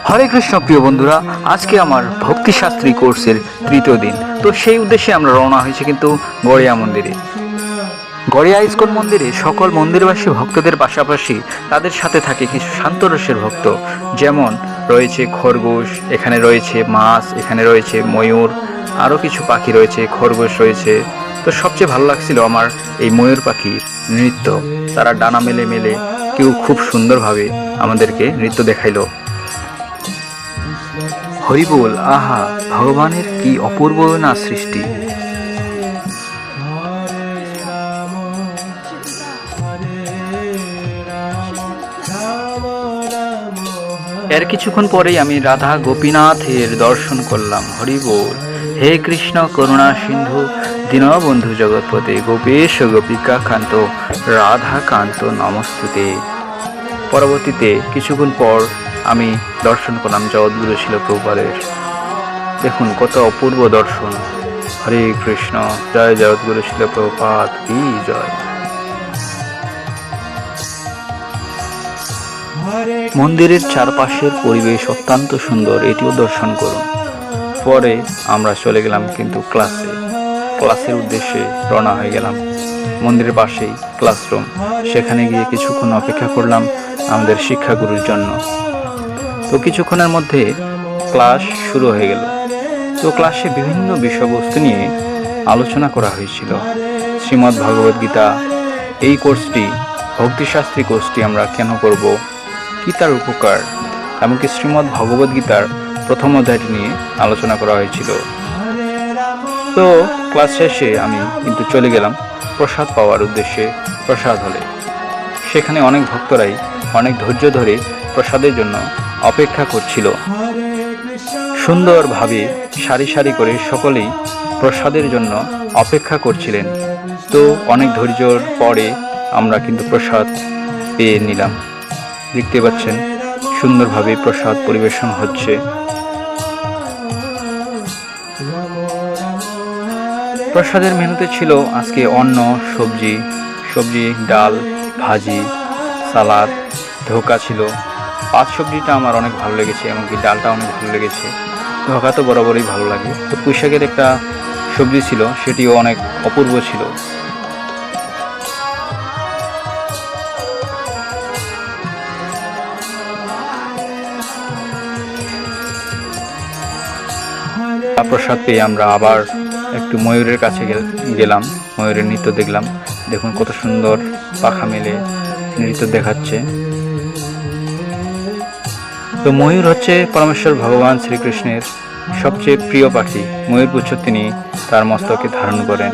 হরে কৃষ্ণ প্রিয় বন্ধুরা, আজকে আমার ভক্তিশাস্ত্রী কোর্সের তৃতীয় দিন। তো সেই উদ্দেশ্যে আমরা রওনা হয়েছি কিন্তু গড়িয়া মন্দিরে। গড়িয়া ইস্কন মন্দিরে সকল মন্দিরবাসী ভক্তদের পাশাপাশি তাদের সাথে থাকে কিছু শান্তরসের ভক্ত, যেমন রয়েছে খরগোশ, এখানে রয়েছে মাছ, এখানে রয়েছে ময়ূর, আরও কিছু পাখি রয়েছে, খরগোশ রয়েছে। তো সবচেয়ে ভালো লাগছিল আমার এই ময়ূর পাখির নৃত্য। তারা ডানা মেলে মেলে কেউ খুব সুন্দরভাবে আমাদেরকে নৃত্য দেখাইলো। হরিবোল, আহা, ভগবানের কি অপূর্ব না সৃষ্টি। এর কিছুক্ষণ পরেই আমি রাধা গোপীনাথের দর্শন করলাম। হরিবোল। হে কৃষ্ণ করুণা সিন্ধু দীনবন্ধু জগৎপতে গোপেশ গোপিকা কান্ত রাধা কান্ত নমস্তুতে। পরবর্তীতে কিছুক্ষণ পর আমি দর্শন করলাম জগৎগুরু শিল প্রভুপাদের। দেখুন কত অপূর্ব দর্শন। হরে কৃষ্ণ, জয় জগৎগুরু শিল প্রভুপাদ কি জয়। মন্দিরের চারপাশের পরিবেশ অত্যন্ত সুন্দর, এটিও দর্শন করুন। পরে আমরা চলে গেলাম কিন্তু ক্লাসের উদ্দেশ্যে রওনা হয়ে গেলাম। মন্দিরের পাশেই ক্লাসরুম, সেখানে গিয়ে কিছুক্ষণ অপেক্ষা করলাম আমাদের শিক্ষাগুরুর জন্য। তো কিছুক্ষণের মধ্যে ক্লাস শুরু হয়ে গেল। তো ক্লাসে বিভিন্ন বিষয়বস্তু নিয়ে আলোচনা করা হয়েছিল। শ্রীমদ্ ভগবদ গীতা, এই কোর্সটি, ভক্তিশাস্ত্রী কোর্সটি আমরা কেন করব, কি তার উপকার, এমনকি শ্রীমদ্ ভগবদ গীতার প্রথম অধ্যায়টি নিয়ে আলোচনা করা হয়েছিল। তো ক্লাস শেষে আমি কিন্তু চলে গেলাম প্রসাদ পাওয়ার উদ্দেশ্যে প্রসাদ হলে। সেখানে অনেক ভক্তরাই অনেক ধৈর্য ধরে প্রসাদের জন্য অপেক্ষা করছিল। সুন্দরভাবে সারি সারি করে সকলেই প্রসাদের জন্য অপেক্ষা করছিলেন। তো অনেক ধৈর্যর পরে আমরা কিন্তু প্রসাদ পেয়ে নিলাম। দেখতে পাচ্ছেন সুন্দরভাবে প্রসাদ পরিবেশন হচ্ছে। প্রসাদের মেনুতে ছিল আজকে অন্ন, সবজি, ডাল, ভাজি, সালাদ, ধোকা ছিল। পাঁচ সবজিটা আমার অনেক ভালো লেগেছে, এমনকি ডালটা অনেক ভালো লেগেছে। ধোকা তো বরাবরই ভালো লাগে। তো পুঁইশাকের একটা সবজি ছিল, সেটিও অনেক অপূর্ব ছিল। প্রসাদ পেয়ে আমরা আবার একটু ময়ূরের কাছে গেলাম, ময়ূরের নৃত্য দেখলাম। দেখুন কত সুন্দর পাখা মেলে নৃত্য দেখাচ্ছে। তো ময়ূর হচ্ছে পরমেশ্বর ভগবান শ্রীকৃষ্ণের সবচেয়ে প্রিয় পাখি। ময়ূরপুচ্ছ তিনি তার মস্তকে ধারণ করেন।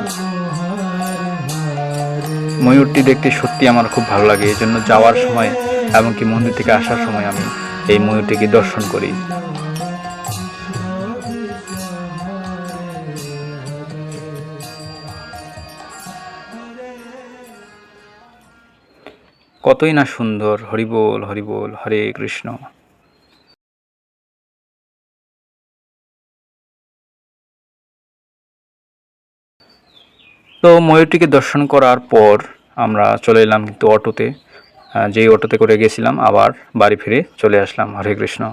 ময়ূরটি দেখতে সত্যি আমার খুব ভালো লাগে, এই জন্য যাওয়ার সময় এমনকি মন্দির থেকে আসার সময় আমি এই ময়ূরটিকে দর্শন করি। কতই না সুন্দর। হরিবোল, হরিবোল, হরে কৃষ্ণ। তো ময়ূরটিকে দর্শন করার পর আমরা চলে এলাম কিন্তু অটোতে, যেই অটোতে করে গেছিলাম, আবার বাড়ি ফিরে চলে আসলাম। হরে কৃষ্ণ।